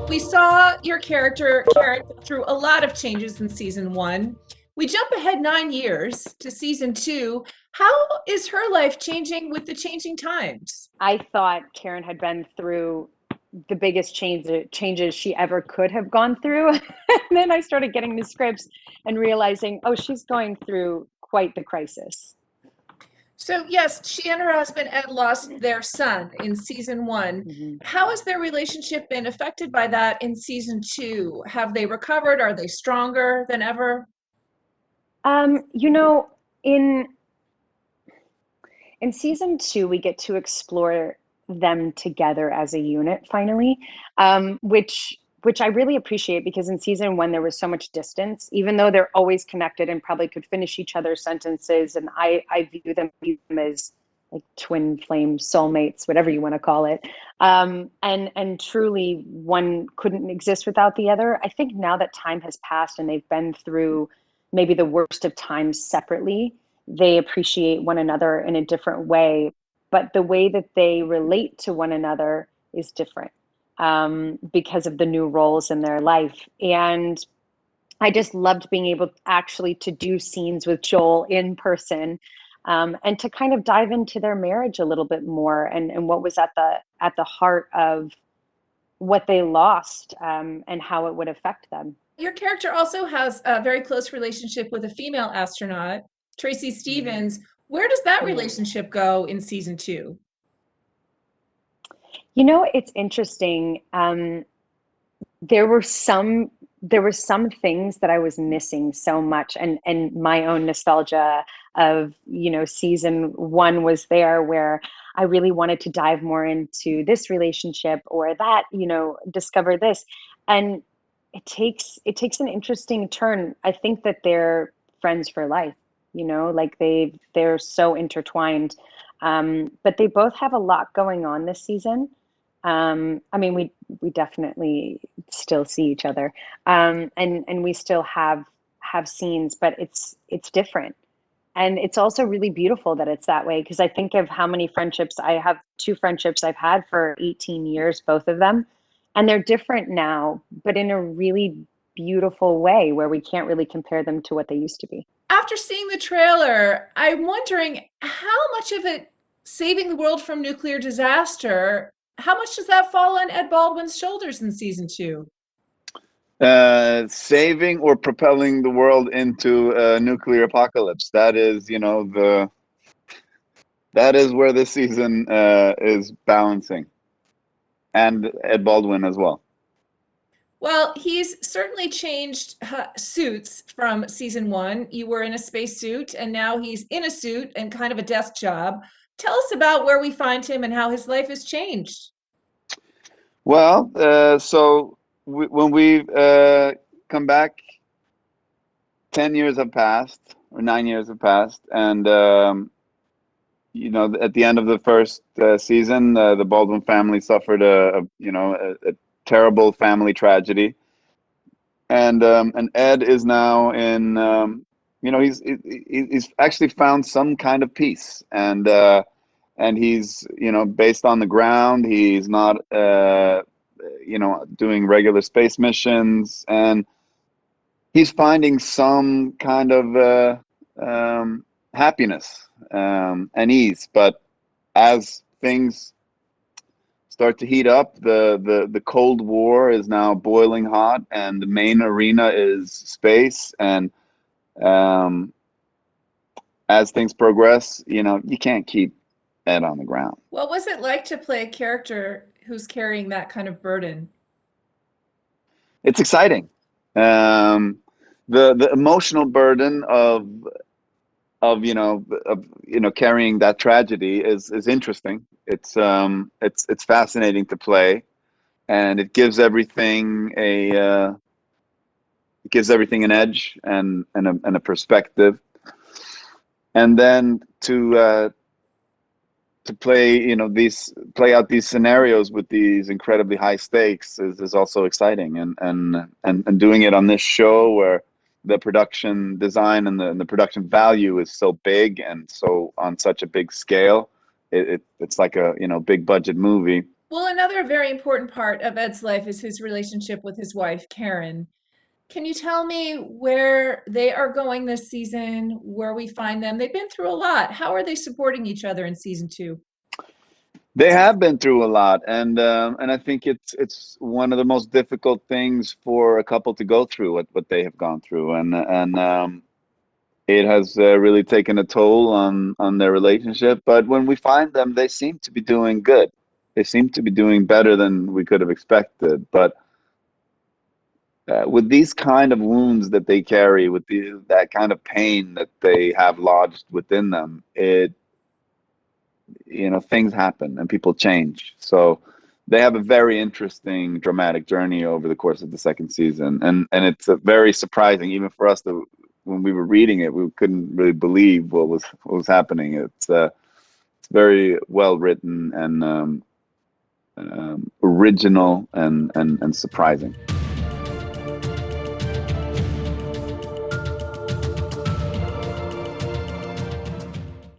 We saw your character, Karen, go through a lot of changes in season one. We jump ahead 9 years to season two. How is her life changing with the changing times? I thought Karen had been through the biggest changes she ever could have gone through. And then I started getting the scripts and realizing, oh, she's going through quite the crisis. So, yes, she and her husband Ed lost their son in season one. Mm-hmm. How has their relationship been affected by that in season two? Have they recovered? Are they stronger than ever? You know, in in season two, we get to explore them together as a unit finally, which I really appreciate because in season one there was so much distance, even though they're always connected and probably could finish each other's sentences. And I view them as like twin flame soulmates, whatever you want to call it. And truly one couldn't exist without the other. I think now that time has passed and they've been through maybe the worst of times separately, they appreciate one another in a different way, but the way that they relate to one another is different because of the new roles in their life. And I just loved being able actually to do scenes with Joel in person, and to kind of dive into their marriage a little bit more, and what was at the heart of what they lost, and how it would affect them. Your character also has a very close relationship with a female astronaut, Tracy Mm-hmm. Stevens. Where does that Mm. relationship go in season two? You know, it's interesting. There were some things that I was missing so much, and my own nostalgia of, you know, season one was there where I really wanted to dive more into this relationship or that, you know, discover this. And it takes an interesting turn. I think that they're friends for life, you know, like they're so intertwined. But they both have a lot going on this season. I mean, we definitely still see each other, and we still have scenes, but it's different, and it's also really beautiful that it's that way because I think of how many friendships I have. Two friendships I've had for 18 years, both of them, and they're different now, but in a really beautiful way where we can't really compare them to what they used to be. After seeing the trailer, I'm wondering how much of it saving the world from nuclear disaster, how much does that fall on Ed Baldwin's shoulders in season two? Saving or propelling the world into a nuclear apocalypse. That is, that is where this season is balancing, and Ed Baldwin as well. Well, he's certainly changed suits from season one. You were in a spacesuit, and now he's in a suit and kind of a desk job. Tell us about where we find him and how his life has changed. Well, when we come back, 10 years have passed, or 9 years have passed, and at the end of the first season, the Baldwin family suffered a terrible family tragedy, and Ed is now in, he's actually found some kind of peace, and he's, based on the ground. He's not doing regular space missions, and he's finding some kind of happiness and ease. But as things start to heat up, the Cold War is now boiling hot, and the main arena is space. And as things progress, you can't keep Ed on the ground. What was it like to play a character who's carrying that kind of burden? It's exciting. The emotional burden of carrying that tragedy is interesting. It's fascinating to play, and it gives everything an edge and a perspective. And then to play out these scenarios with these incredibly high stakes is also exciting, and doing it on this show where the production design and the production value is so big and so on such a big scale. It's like a big budget movie. Well, another very important part of Ed's life is his relationship with his wife, Karen. Can you tell me where they are going this season, where we find them? They've been through a lot. How are they supporting each other in season two? They have been through a lot, and I think it's one of the most difficult things for a couple to go through what they have gone through, and it has really taken a toll on their relationship. But when we find them, they seem to be doing good. They seem to be doing better than we could have expected. But with these kind of wounds that they carry, with that kind of pain that they have lodged within them, things happen and people change. So they have a very interesting dramatic journey over the course of the second season, and it's very surprising even for us that when we were reading it we couldn't really believe what was happening. It's very well written and original and surprising.